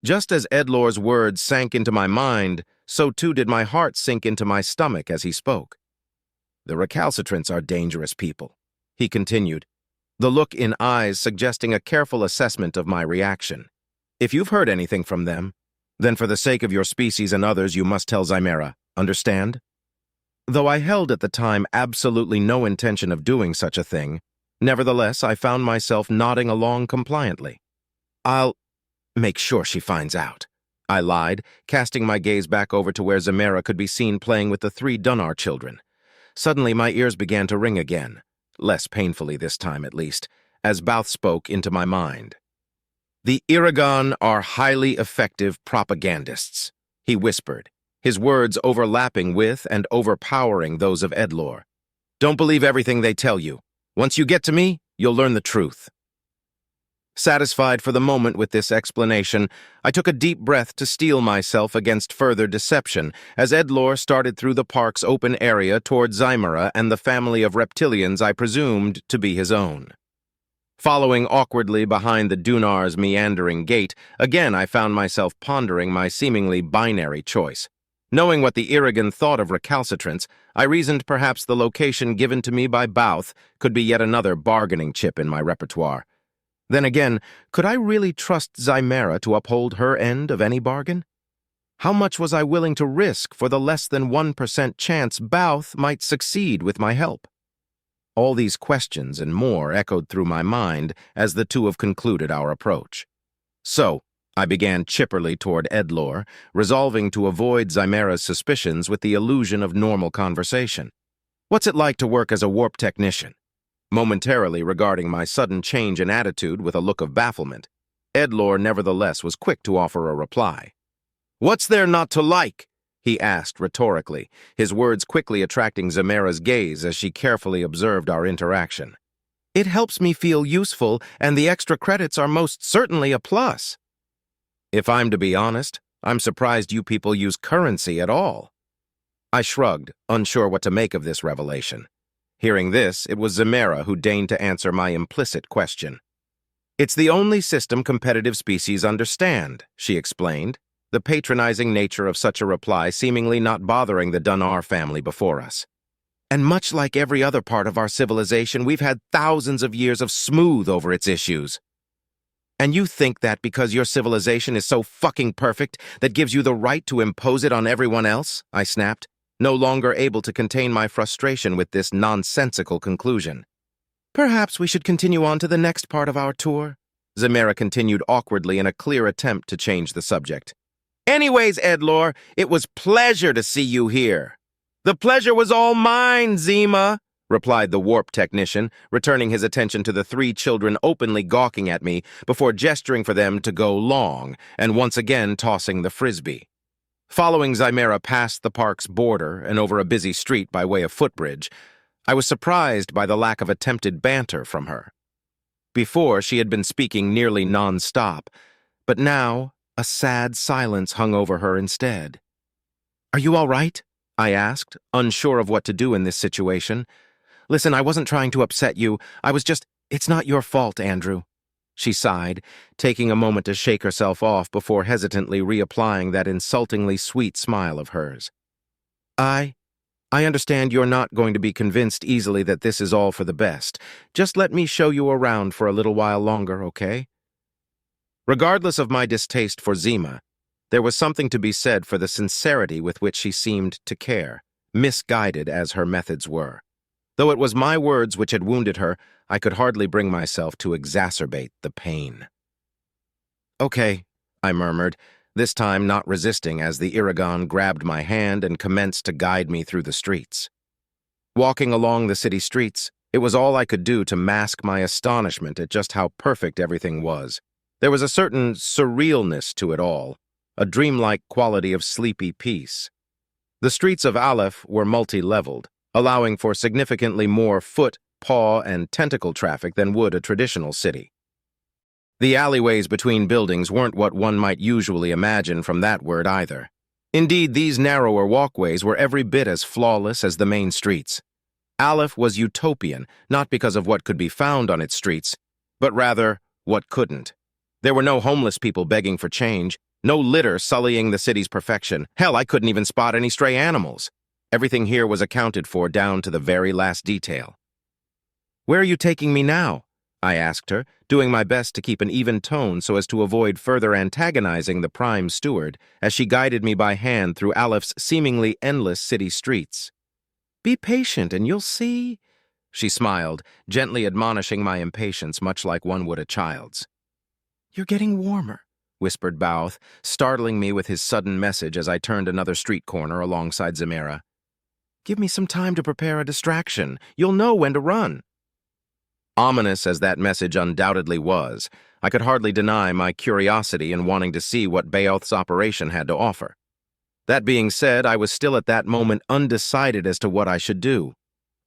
Just as Edlore's words sank into my mind, so too did my heart sink into my stomach as he spoke. "The recalcitrants are dangerous people," he continued, the look in eyes suggesting a careful assessment of my reaction. "If you've heard anything from them, then for the sake of your species and others you must tell Zimera, understand?" Though I held at the time absolutely no intention of doing such a thing, nevertheless I found myself nodding along compliantly. "I'll make sure she finds out," I lied, casting my gaze back over to where Zimera could be seen playing with the 3 Dunnar children. Suddenly my ears began to ring again, less painfully this time at least, as Bouth spoke into my mind. "The Iragon are highly effective propagandists," he whispered, his words overlapping with and overpowering those of Edlore. "Don't believe everything they tell you. Once you get to me, you'll learn the truth." Satisfied for the moment with this explanation, I took a deep breath to steel myself against further deception as Edlore started through the park's open area toward Zimera and the family of reptilians I presumed to be his own. Following awkwardly behind the Dunnar's meandering gait, again I found myself pondering my seemingly binary choice. Knowing what the Iragon thought of recalcitrants, I reasoned perhaps the location given to me by Bouth could be yet another bargaining chip in my repertoire. Then again, could I really trust Zimera to uphold her end of any bargain? How much was I willing to risk for the less than 1% chance Bouth might succeed with my help? All these questions and more echoed through my mind as the two have concluded our approach. So, I began chipperly toward Edlore, resolving to avoid Zimera's suspicions with the illusion of normal conversation. "What's it like to work as a warp technician?" Momentarily regarding my sudden change in attitude with a look of bafflement, Edlore nevertheless was quick to offer a reply. "What's there not to like?" he asked rhetorically, his words quickly attracting Zimera's gaze as she carefully observed our interaction. "It helps me feel useful, and the extra credits are most certainly a plus." "If I'm to be honest, I'm surprised you people use currency at all." I shrugged, unsure what to make of this revelation. Hearing this, it was Zimera who deigned to answer my implicit question. "It's the only system competitive species understand," she explained, the patronizing nature of such a reply seemingly not bothering the Dunnar family before us. "And much like every other part of our civilization, we've had thousands of years of smooth over its issues." "And you think that because your civilization is so fucking perfect that gives you the right to impose it on everyone else?" I snapped, no longer able to contain my frustration with this nonsensical conclusion. "Perhaps we should continue on to the next part of our tour," Zimera continued awkwardly in a clear attempt to change the subject. "Anyways, Edlore, it was pleasure to see you here." "The pleasure was all mine, Zima," replied the warp technician, returning his attention to the 3 children openly gawking at me before gesturing for them to go long and once again tossing the frisbee. Following Zimera past the park's border and over a busy street by way of footbridge, I was surprised by the lack of attempted banter from her. Before, she had been speaking nearly non-stop, but now a sad silence hung over her instead. "Are you all right?" I asked, unsure of what to do in this situation. "Listen, I wasn't trying to upset you. It's not your fault, Andrew." She sighed, taking a moment to shake herself off before hesitantly reapplying that insultingly sweet smile of hers. I understand you're not going to be convinced easily that this is all for the best. Just let me show you around for a little while longer, okay?" Regardless of my distaste for Zima, there was something to be said for the sincerity with which she seemed to care, misguided as her methods were. Though it was my words which had wounded her, I could hardly bring myself to exacerbate the pain. "Okay," I murmured, this time not resisting as the Iragon grabbed my hand and commenced to guide me through the streets. Walking along the city streets, it was all I could do to mask my astonishment at just how perfect everything was. There was a certain surrealness to it all, a dreamlike quality of sleepy peace. The streets of Alef were multi-leveled, allowing for significantly more foot, paw, and tentacle traffic than would a traditional city. The alleyways between buildings weren't what one might usually imagine from that word either. Indeed, these narrower walkways were every bit as flawless as the main streets. Alef was utopian, not because of what could be found on its streets, but rather what couldn't. There were no homeless people begging for change, No litter sullying the city's perfection. Hell, I couldn't even spot any stray animals. Everything here was accounted for down to the very last detail. "Where are you taking me now?" I asked her, doing my best to keep an even tone so as to avoid further antagonizing the prime steward as she guided me by hand through Alef's seemingly endless city streets. "Be patient and you'll see," she smiled, gently admonishing my impatience much like one would a child's. "You're getting warmer," whispered Bouth, startling me with his sudden message as I turned another street corner alongside Zemira. "Give me some time to prepare a distraction. You'll know when to run." Ominous as that message undoubtedly was, I could hardly deny my curiosity in wanting to see what Bouth's operation had to offer. That being said, I was still at that moment undecided as to what I should do.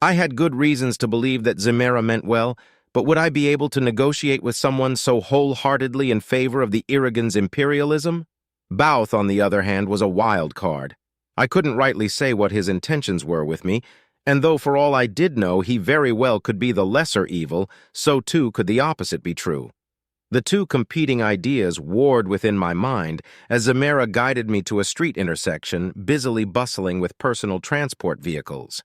I had good reasons to believe that Zemira meant well, but would I be able to negotiate with someone so wholeheartedly in favor of the Irrigan's imperialism? Bouth, on the other hand, was a wild card. I couldn't rightly say what his intentions were with me, and though for all I did know he very well could be the lesser evil, so too could the opposite be true. The two competing ideas warred within my mind as Zemira guided me to a street intersection busily bustling with personal transport vehicles.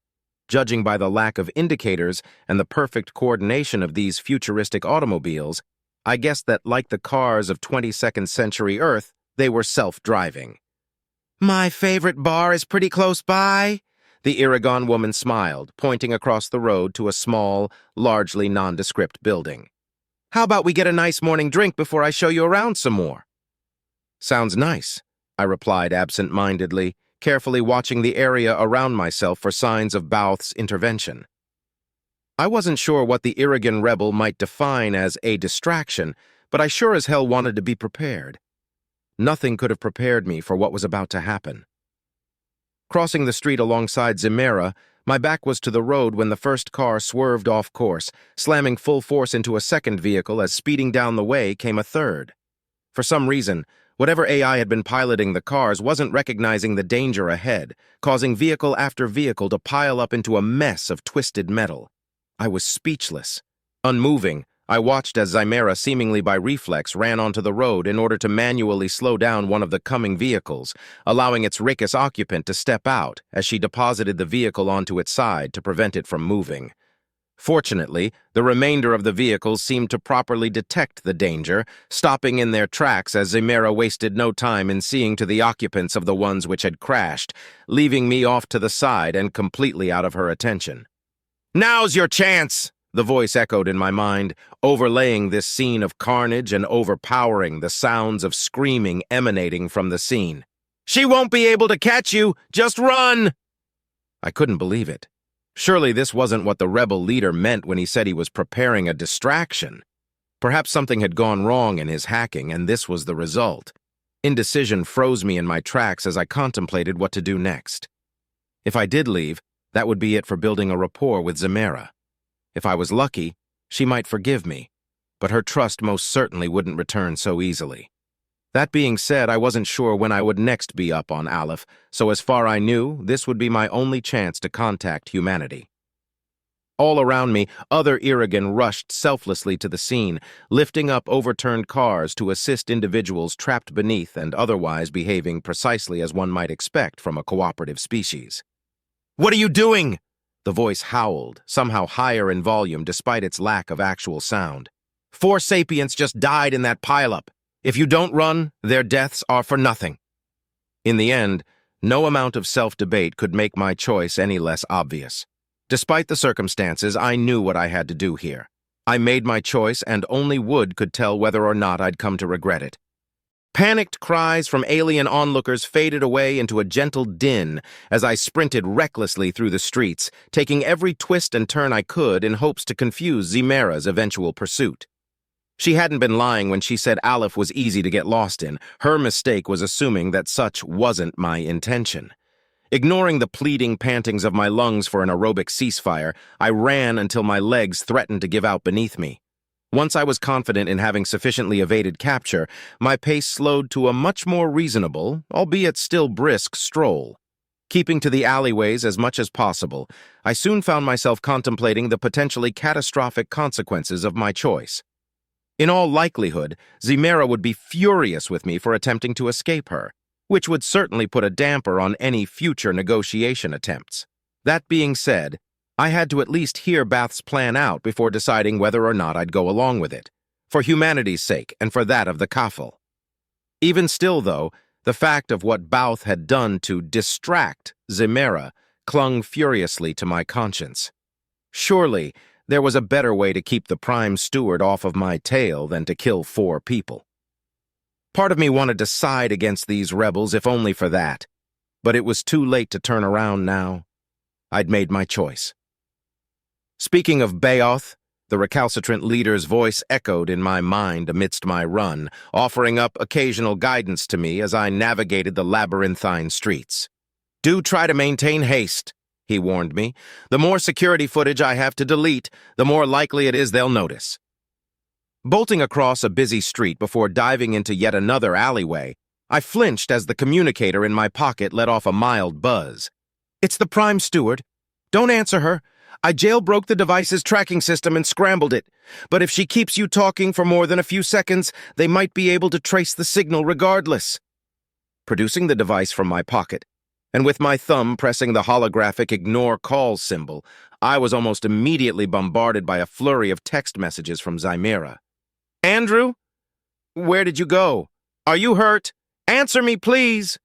Judging by the lack of indicators and the perfect coordination of these futuristic automobiles, I guessed that, like the cars of 22nd century Earth, they were self-driving. "My favorite bar is pretty close by," the Irrigan woman smiled, pointing across the road to a small, largely nondescript building. "How about we get a nice morning drink before I show you around some more?" "Sounds nice," I replied absent-mindedly, carefully watching the area around myself for signs of Bouth's intervention. I wasn't sure what the Irrigan rebel might define as a distraction, but I sure as hell wanted to be prepared. Nothing could have prepared me for what was about to happen. Crossing the street alongside Zemira, my back was to the road when the first car swerved off course, slamming full force into a second vehicle as speeding down the way came a third. For some reason, whatever AI had been piloting the cars wasn't recognizing the danger ahead, causing vehicle after vehicle to pile up into a mess of twisted metal. I was speechless. Unmoving, I watched as Zemira seemingly by reflex ran onto the road in order to manually slow down one of the coming vehicles, allowing its rickus occupant to step out as she deposited the vehicle onto its side to prevent it from moving. Fortunately, the remainder of the vehicles seemed to properly detect the danger, stopping in their tracks as Zemira wasted no time in seeing to the occupants of the ones which had crashed, leaving me off to the side and completely out of her attention. "Now's your chance!" the voice echoed in my mind, overlaying this scene of carnage and overpowering the sounds of screaming emanating from the scene. "She won't be able to catch you! Just run!" I couldn't believe it. Surely this wasn't what the rebel leader meant when he said he was preparing a distraction. Perhaps something had gone wrong in his hacking, and this was the result. Indecision froze me in my tracks as I contemplated what to do next. If I did leave, that would be it for building a rapport with Zemira. If I was lucky, she might forgive me, but her trust most certainly wouldn't return so easily. That being said, I wasn't sure when I would next be up on Alef, so as far I knew, this would be my only chance to contact humanity. All around me, other Irrigan rushed selflessly to the scene, lifting up overturned cars to assist individuals trapped beneath and otherwise behaving precisely as one might expect from a cooperative species. "What are you doing?" The voice howled, somehow higher in volume despite its lack of actual sound. "4 sapients just died in that pileup. If you don't run, their deaths are for nothing." In the end, no amount of self-debate could make my choice any less obvious. Despite the circumstances, I knew what I had to do here. I made my choice, and only Wood could tell whether or not I'd come to regret it. Panicked cries from alien onlookers faded away into a gentle din as I sprinted recklessly through the streets, taking every twist and turn I could in hopes to confuse Zemira's eventual pursuit. She hadn't been lying when she said Alef was easy to get lost in. Her mistake was assuming that such wasn't my intention. Ignoring the pleading pantings of my lungs for an aerobic ceasefire, I ran until my legs threatened to give out beneath me. Once I was confident in having sufficiently evaded capture, my pace slowed to a much more reasonable, albeit still brisk, stroll. Keeping to the alleyways as much as possible, I soon found myself contemplating the potentially catastrophic consequences of my choice. In all likelihood, Zemera would be furious with me for attempting to escape her, which would certainly put a damper on any future negotiation attempts. That being said, I had to at least hear Bath's plan out before deciding whether or not I'd go along with it, for humanity's sake and for that of the Kafel. Even still, though, the fact of what Bauth had done to distract Zemera clung furiously to my conscience. Surely, there was a better way to keep the Prime Steward off of my tail than to kill 4 people. Part of me wanted to side against these rebels, if only for that, but it was too late to turn around now. I'd made my choice. Speaking of Baoth, the recalcitrant leader's voice echoed in my mind amidst my run, offering up occasional guidance to me as I navigated the labyrinthine streets. "Do try to maintain haste," he warned me. "The more security footage I have to delete, the more likely it is they'll notice." Bolting across a busy street before diving into yet another alleyway, I flinched as the communicator in my pocket let off a mild buzz. "It's the Prime Steward. Don't answer her. I jailbroke the device's tracking system and scrambled it, but if she keeps you talking for more than a few seconds, they might be able to trace the signal regardless." Producing the device from my pocket, and with my thumb pressing the holographic ignore call symbol, I was almost immediately bombarded by a flurry of text messages from Zemera. "Andrew? Where did you go? Are you hurt? Answer me, please!"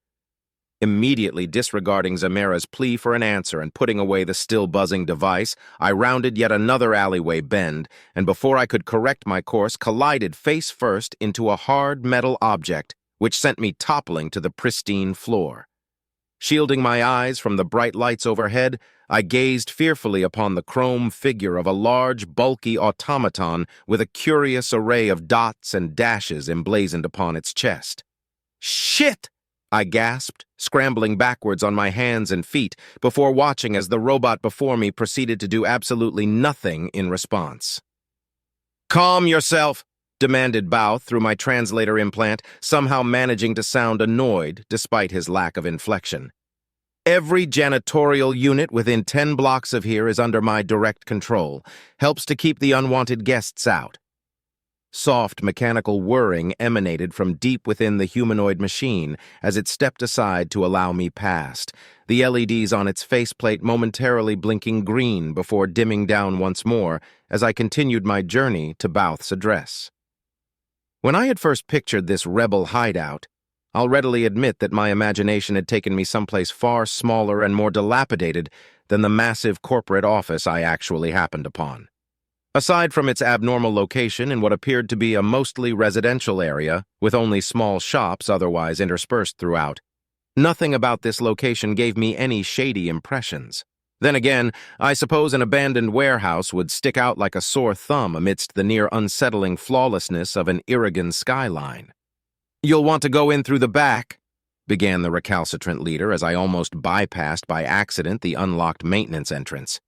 Immediately disregarding Zemera's plea for an answer and putting away the still buzzing device, I rounded yet another alleyway bend, and before I could correct my course, collided face first into a hard metal object, which sent me toppling to the pristine floor. Shielding my eyes from the bright lights overhead, I gazed fearfully upon the chrome figure of a large, bulky automaton with a curious array of dots and dashes emblazoned upon its chest. "Shit!" I gasped, scrambling backwards on my hands and feet before watching as the robot before me proceeded to do absolutely nothing in response. "Calm yourself," demanded Bao through my translator implant, somehow managing to sound annoyed despite his lack of inflection. "Every janitorial unit within 10 blocks of here is under my direct control. Helps to keep the unwanted guests out." Soft mechanical whirring emanated from deep within the humanoid machine as it stepped aside to allow me past, the LEDs on its faceplate momentarily blinking green before dimming down once more as I continued my journey to Bauth's address. When I had first pictured this rebel hideout, I'll readily admit that my imagination had taken me someplace far smaller and more dilapidated than the massive corporate office I actually happened upon. Aside from its abnormal location in what appeared to be a mostly residential area, with only small shops otherwise interspersed throughout, nothing about this location gave me any shady impressions. Then again, I suppose an abandoned warehouse would stick out like a sore thumb amidst the near unsettling flawlessness of an Irigan skyline. "You'll want to go in through the back," began the recalcitrant leader as I almost bypassed by accident the unlocked maintenance entrance.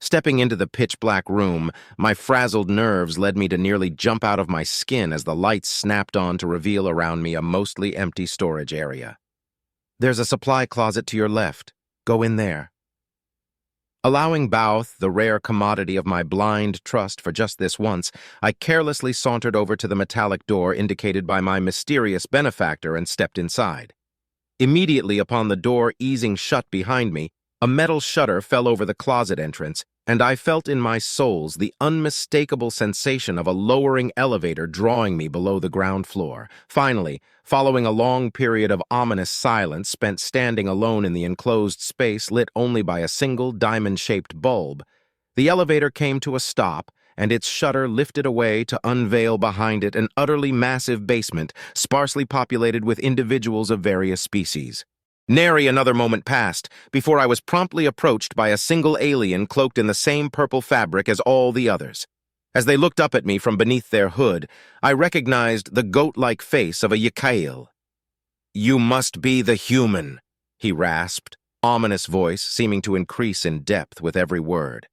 Stepping into the pitch-black room, my frazzled nerves led me to nearly jump out of my skin as the lights snapped on to reveal around me a mostly empty storage area. "There's a supply closet to your left. Go in there." Allowing Bauth the rare commodity of my blind trust for just this once, I carelessly sauntered over to the metallic door indicated by my mysterious benefactor and stepped inside. Immediately upon the door easing shut behind me, a metal shutter fell over the closet entrance, and I felt in my soles the unmistakable sensation of a lowering elevator drawing me below the ground floor. Finally, following a long period of ominous silence spent standing alone in the enclosed space lit only by a single diamond-shaped bulb, the elevator came to a stop, and its shutter lifted away to unveil behind it an utterly massive basement, sparsely populated with individuals of various species. Nary another moment passed before I was promptly approached by a single alien cloaked in the same purple fabric as all the others. As they looked up at me from beneath their hood, I recognized the goat-like face of a Yikail. "You must be the human," he rasped, ominous voice seeming to increase in depth with every word.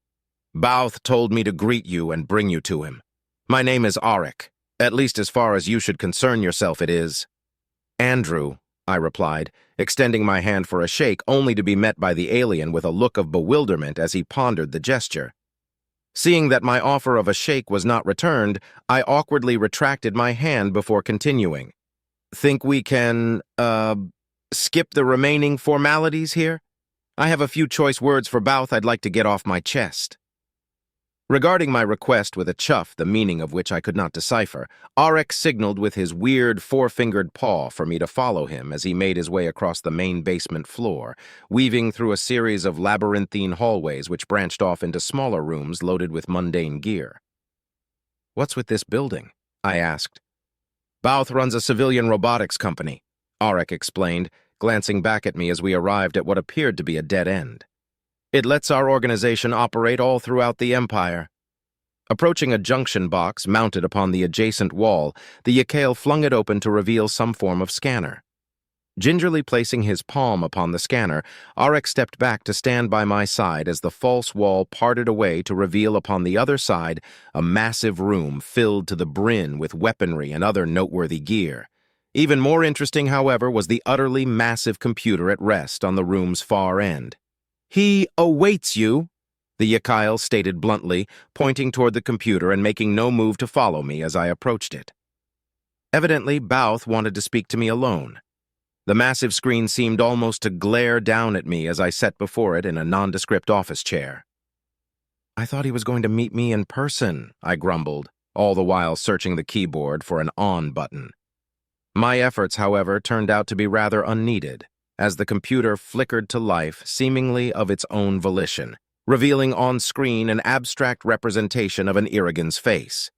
"Bauth told me to greet you and bring you to him. My name is Arik. At least as far as you should concern yourself it is." "Andrew," I replied, extending my hand for a shake only to be met by the alien with a look of bewilderment as he pondered the gesture. Seeing that my offer of a shake was not returned, I awkwardly retracted my hand before continuing. Think we can, skip the remaining formalities here? I have a few choice words for Bouth I'd like to get off my chest. Regarding my request with a chuff, the meaning of which I could not decipher, Arex signaled with his weird four-fingered paw for me to follow him as he made his way across the main basement floor, weaving through a series of labyrinthine hallways which branched off into smaller rooms loaded with mundane gear. "What's with this building?" I asked. "Bouth runs a civilian robotics company," Arex explained, glancing back at me as we arrived at what appeared to be a dead end. "It lets our organization operate all throughout the Empire." Approaching a junction box mounted upon the adjacent wall, the Yakael flung it open to reveal some form of scanner. Gingerly placing his palm upon the scanner, Arex stepped back to stand by my side as the false wall parted away to reveal upon the other side a massive room filled to the brim with weaponry and other noteworthy gear. Even more interesting, however, was the utterly massive computer at rest on the room's far end. "He awaits you," the Yakael stated bluntly, pointing toward the computer and making no move to follow me as I approached it. Evidently, Bouth wanted to speak to me alone. The massive screen seemed almost to glare down at me as I sat before it in a nondescript office chair. "I thought he was going to meet me in person," I grumbled, all the while searching the keyboard for an on button. My efforts, however, turned out to be rather unneeded, as the computer flickered to life seemingly of its own volition, revealing on screen an abstract representation of an Irrigan's face.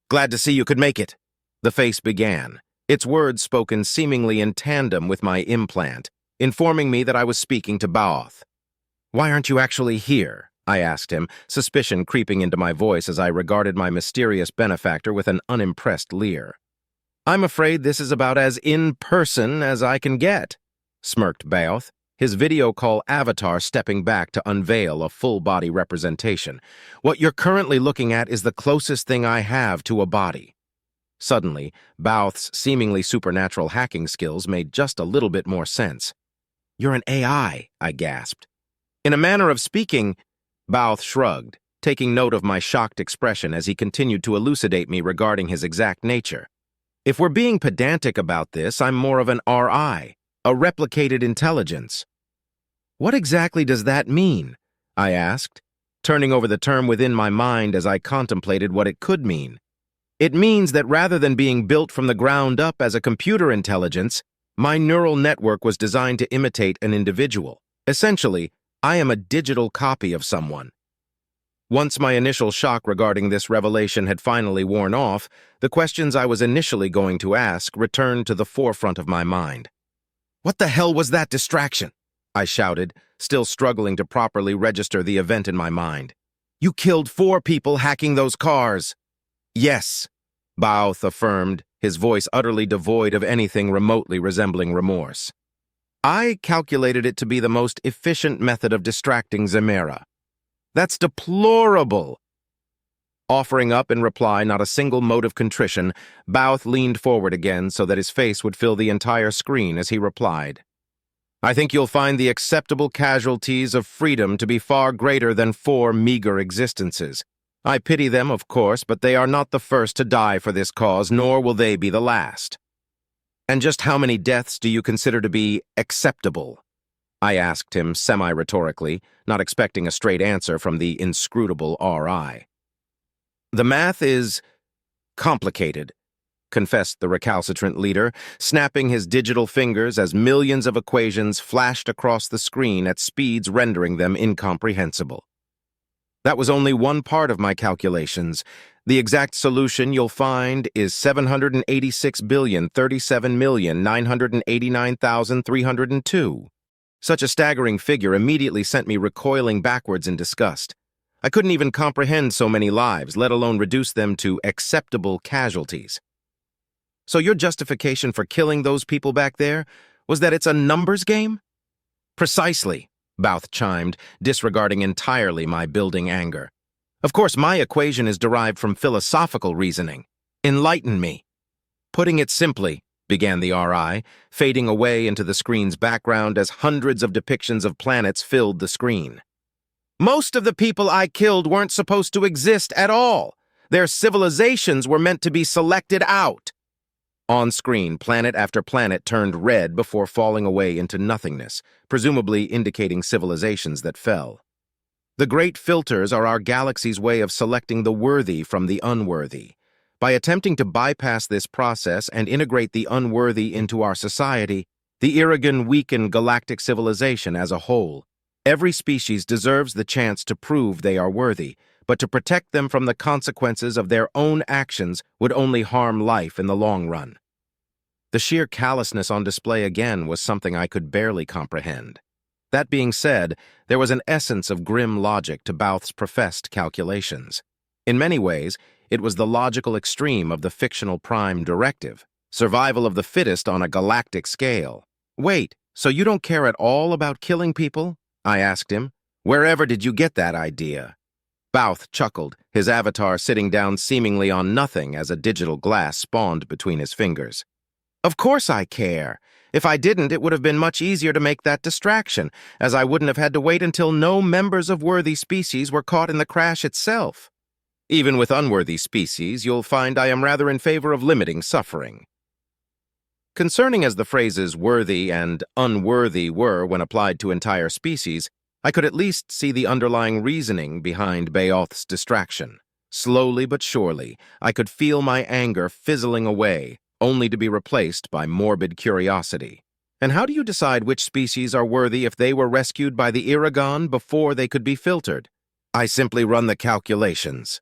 "Glad to see you could make it," the face began, its words spoken seemingly in tandem with my implant, informing me that I was speaking to Bouth. "Why aren't you actually here?" I asked him, suspicion creeping into my voice as I regarded my mysterious benefactor with an unimpressed leer. "I'm afraid this is about as in-person as I can get," smirked Bouth, his video call avatar stepping back to unveil a full-body representation. "What you're currently looking at is the closest thing I have to a body." Suddenly, Bouth's seemingly supernatural hacking skills made just a little bit more sense. "You're an AI," I gasped. "In a manner of speaking," Bouth shrugged, taking note of my shocked expression as he continued to elucidate me regarding his exact nature. "If we're being pedantic about this, I'm more of an RI. A replicated intelligence." "What exactly does that mean?" I asked, turning over the term within my mind as I contemplated what it could mean. "It means that rather than being built from the ground up as a computer intelligence, my neural network was designed to imitate an individual. Essentially, I am a digital copy of someone." Once my initial shock regarding this revelation had finally worn off, the questions I was initially going to ask returned to the forefront of my mind. "What the hell was that distraction?" I shouted, still struggling to properly register the event in my mind. "You killed 4 people hacking those cars." "Yes," Bouth affirmed, his voice utterly devoid of anything remotely resembling remorse. "I calculated it to be the most efficient method of distracting Zemera." "That's deplorable." Offering up in reply not a single mote of contrition, Bouth leaned forward again so that his face would fill the entire screen as he replied, "I think you'll find the acceptable casualties of freedom to be far greater than 4 meager existences. I pity them, of course, but they are not the first to die for this cause, nor will they be the last." "And just how many deaths do you consider to be acceptable?" I asked him semi-rhetorically, not expecting a straight answer from the inscrutable RI. "The math is complicated," confessed the recalcitrant leader, snapping his digital fingers as millions of equations flashed across the screen at speeds rendering them incomprehensible. "That was only one part of my calculations. The exact solution you'll find is 786,037,989,302. Such a staggering figure immediately sent me recoiling backwards in disgust. I couldn't even comprehend so many lives, let alone reduce them to acceptable casualties. "So your justification for killing those people back there was that it's a numbers game?" "Precisely," Bouth chimed, disregarding entirely my building anger. "Of course, my equation is derived from philosophical reasoning. Enlighten me." "Putting it simply," began the RI, fading away into the screen's background as hundreds of depictions of planets filled the screen. Most of the people I killed weren't supposed to exist at all. Their civilizations were meant to be selected out. On screen, planet after planet turned red before falling away into nothingness, presumably indicating civilizations that fell. The great filters are our galaxy's way of selecting the worthy from the unworthy. By attempting to bypass this process and integrate the unworthy into our society, the Irrigan weaken galactic civilization as a whole. Every species deserves the chance to prove they are worthy, but to protect them from the consequences of their own actions would only harm life in the long run. The sheer callousness on display again was something I could barely comprehend. That being said, there was an essence of grim logic to Bouth's professed calculations. In many ways, it was the logical extreme of the fictional Prime Directive, survival of the fittest on a galactic scale. Wait, so you don't care at all about killing people? I asked him. Wherever did you get that idea? Bouth chuckled, his avatar sitting down seemingly on nothing as a digital glass spawned between his fingers. Of course I care. If I didn't, it would have been much easier to make that distraction, as I wouldn't have had to wait until no members of worthy species were caught in the crash itself. Even with unworthy species, you'll find I am rather in favor of limiting suffering. Concerning as the phrases worthy and unworthy were when applied to entire species, I could at least see the underlying reasoning behind Bouth's distraction. Slowly but surely, I could feel my anger fizzling away, only to be replaced by morbid curiosity. And how do you decide which species are worthy if they were rescued by the Irrigan before they could be filtered? I simply run the calculations.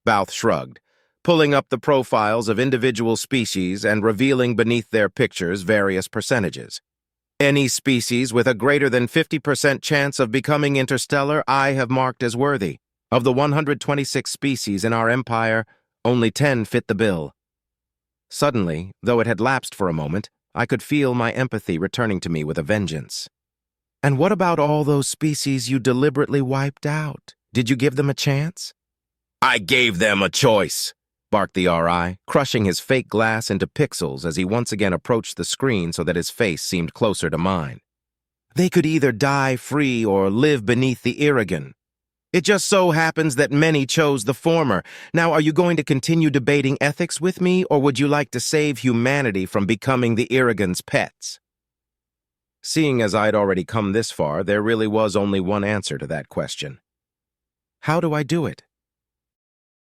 Bouth shrugged, pulling up the profiles of individual species and revealing beneath their pictures various percentages. Any species with a greater than 50% chance of becoming interstellar I have marked as worthy. Of the 126 species in our empire, only 10 fit the bill. Suddenly, though it had lapsed for a moment, I could feel my empathy returning to me with a vengeance. And what about all those species you deliberately wiped out? Did you give them a chance? I gave them a choice, barked the RI, crushing his fake glass into pixels as he once again approached the screen so that his face seemed closer to mine. They could either die free or live beneath the Irrigan. It just so happens that many chose the former. Now, are you going to continue debating ethics with me, or would you like to save humanity from becoming the Irrigan's pets? Seeing as I'd already come this far, there really was only one answer to that question. How do I do it?